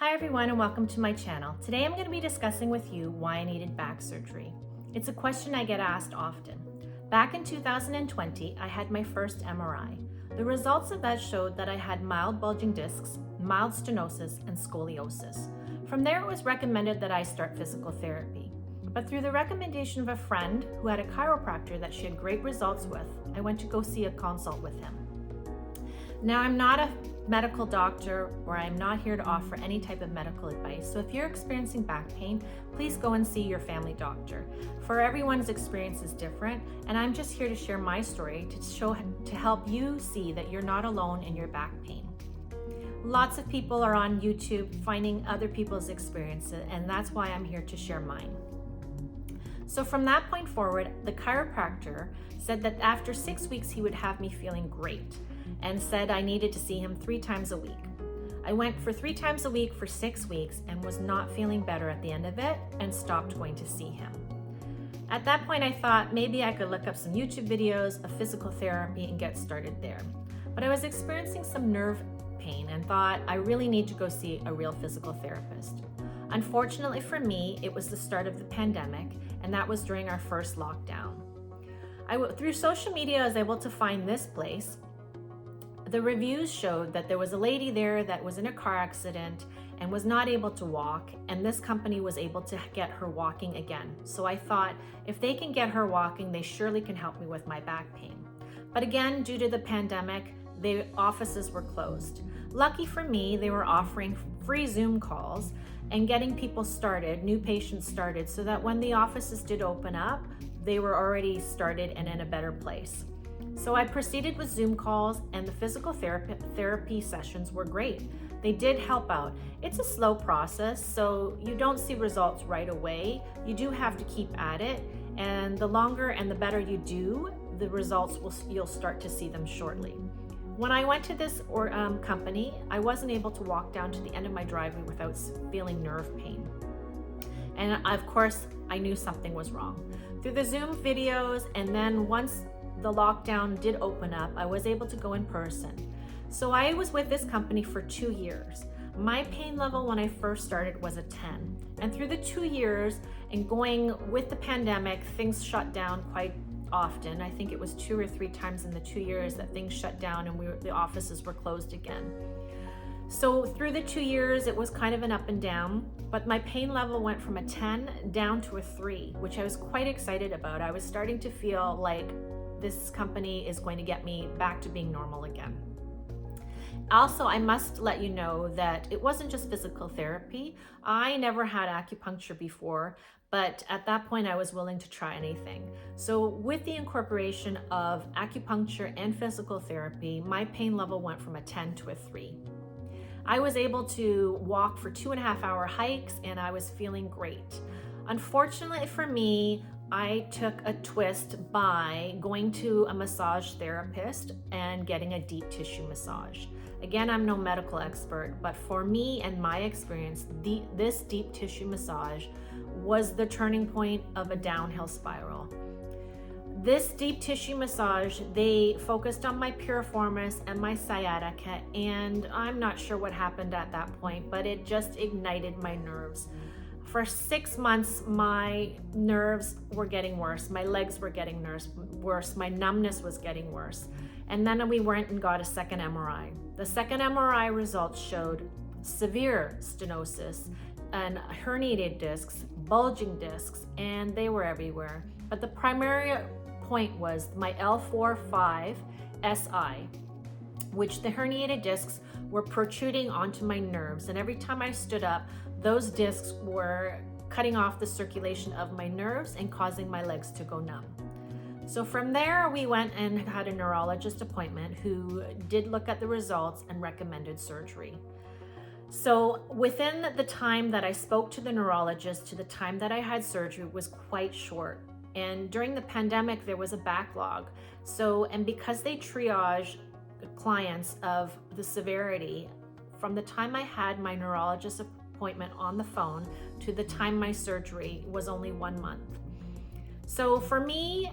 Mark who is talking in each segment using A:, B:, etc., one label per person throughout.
A: Hi everyone and welcome to my channel. Today I'm going to be discussing with you why I needed back surgery. It's a question I get asked often. Back in 2020, I had my first MRI. The results of that showed that I had mild bulging discs, mild stenosis, and scoliosis. From there, it was recommended that I start physical therapy. But through the recommendation of a friend who had a chiropractor that she had great results with, I went to go see a consult with him. Now, I'm not a medical doctor or I'm not here to offer any type of medical advice. So if you're experiencing back pain, please go and see your family doctor. For everyone's experience is different, and I'm just here to share my story to help you see that you're not alone in your back pain. Lots of people are on YouTube finding other people's experiences, and that's why I'm here to share mine. So from that point forward, the chiropractor said that after 6 weeks, he would have me feeling great, and said I needed to see him 3 times a week. I went for 3 times a week for 6 weeks and was not feeling better at the end of it and stopped going to see him. At that point, I thought maybe I could look up some YouTube videos of physical therapy and get started there. But I was experiencing some nerve pain and thought I really need to go see a real physical therapist. Unfortunately for me, it was the start of the pandemic, and that was during our first lockdown. Through social media, I was able to find this place. The reviews showed that there was a lady there that was in a car accident and was not able to walk, and this company was able to get her walking again. So I thought, if they can get her walking, they surely can help me with my back pain. But again, due to the pandemic, the offices were closed. Lucky for me, they were offering free Zoom calls and getting people started, new patients started, so that when the offices did open up, they were already started and in a better place. So I proceeded with Zoom calls, and the physical therapy sessions were great. They did help out. It's a slow process, so you don't see results right away. You do have to keep at it, and the longer and the better you do, the results you'll start to see them shortly. When I went to this company, I wasn't able to walk down to the end of my driveway without feeling nerve pain. And of course, I knew something was wrong. Through the Zoom videos, and then once the lockdown did open up, I was able to go in person. So I was with this company for 2 years. My pain level when I first started was a 10. And through the 2 years and going with the pandemic, things shut down quite often. I think it was 2 or 3 times in the 2 years that things shut down and the offices were closed again. So through the 2 years, it was kind of an up and down, but my pain level went from a 10 down to a 3, which I was quite excited about. I was starting to feel like this company is going to get me back to being normal again. Also, I must let you know that it wasn't just physical therapy. I never had acupuncture before, but at that point I was willing to try anything. So with the incorporation of acupuncture and physical therapy, my pain level went from a 10 to a 3. I was able to walk for 2.5-hour hikes, and I was feeling great. Unfortunately for me, I took a twist by going to a massage therapist and getting a deep tissue massage. Again, I'm no medical expert, but for me and my experience, this deep tissue massage was the turning point of a downhill spiral. This deep tissue massage, they focused on my piriformis and my sciatica, and I'm not sure what happened at that point, but it just ignited my nerves. For 6 months, my nerves were getting worse. My legs were getting worse. My numbness was getting worse. And then we went and got a second MRI. The second MRI results showed severe stenosis and herniated discs, bulging discs, and they were everywhere. But the primary point was my L4-5-SI, which the herniated discs were protruding onto my nerves. And every time I stood up, those discs were cutting off the circulation of my nerves and causing my legs to go numb. So from there, we went and had a neurologist appointment who did look at the results and recommended surgery. So within the time that I spoke to the neurologist to the time that I had surgery was quite short. And during the pandemic, there was a backlog. And because they triage clients of the severity, from the time I had my neurologist appointment on the phone to the time my surgery was only 1 month. So for me,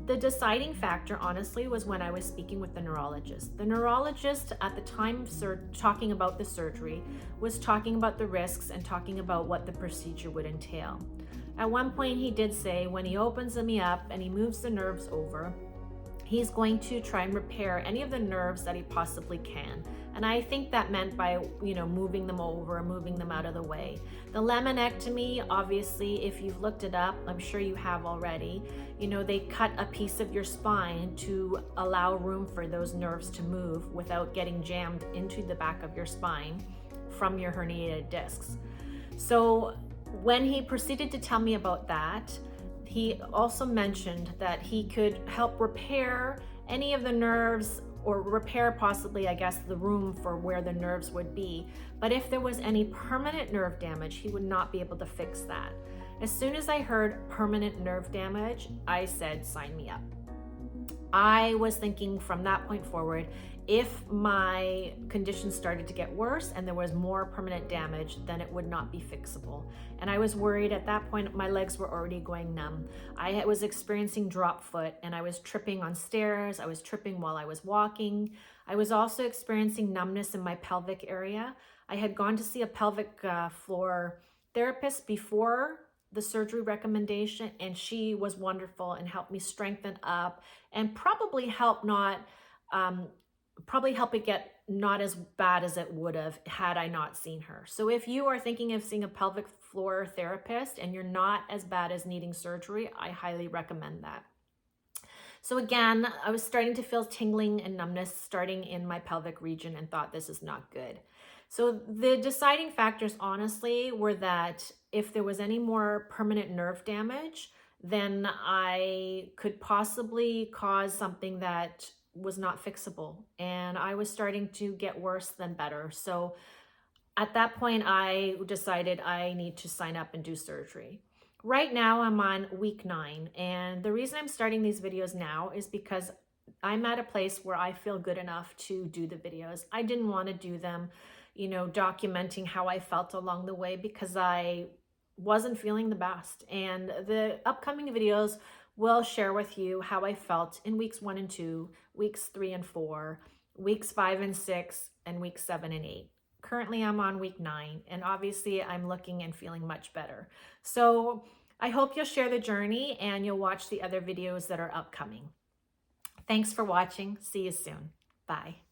A: The deciding factor, honestly, was when I was speaking with the neurologist. The neurologist at the time of talking about the surgery was talking about the risks and talking about what the procedure would entail. At one point, he did say when he opens me up and he moves the nerves over, he's going to try and repair any of the nerves that he possibly can. And I think that meant by, moving them over, moving them out of the way. The laminectomy, obviously, if you've looked it up, I'm sure you have already, they cut a piece of your spine to allow room for those nerves to move without getting jammed into the back of your spine from your herniated discs. So when he proceeded to tell me about that, he also mentioned that he could help repair any of the nerves, or repair possibly, I guess, the room for where the nerves would be. But if there was any permanent nerve damage, he would not be able to fix that. As soon as I heard permanent nerve damage, I said, sign me up. I was thinking from that point forward, if my condition started to get worse and there was more permanent damage, then it would not be fixable. And I was worried at that point. My legs were already going numb. I was experiencing drop foot, and I was tripping on stairs. I was tripping while I was walking. I was also experiencing numbness in my pelvic area. I had gone to see a pelvic floor therapist before the surgery recommendation, and she was wonderful and helped me strengthen up and probably help it get not as bad as it would have had I not seen her. So if you are thinking of seeing a pelvic floor therapist and you're not as bad as needing surgery, I highly recommend that. So again, I was starting to feel tingling and numbness starting in my pelvic region and thought, this is not good. So the deciding factors, honestly, were that if there was any more permanent nerve damage, then I could possibly cause something that was not fixable. And I was starting to get worse than better. So at that point, I decided I need to sign up and do surgery. Right now, I'm on week 9. And the reason I'm starting these videos now is because I'm at a place where I feel good enough to do the videos. I didn't want to do them, documenting how I felt along the way, because I wasn't feeling the best. And the upcoming videos will share with you how I felt in weeks 1 and 2, weeks 3 and 4, weeks 5 and 6, and weeks 7 and 8. Currently, I'm on week 9, and obviously I'm looking and feeling much better. So I hope you'll share the journey and you'll watch the other videos that are upcoming. Thanks for watching. See you soon. Bye.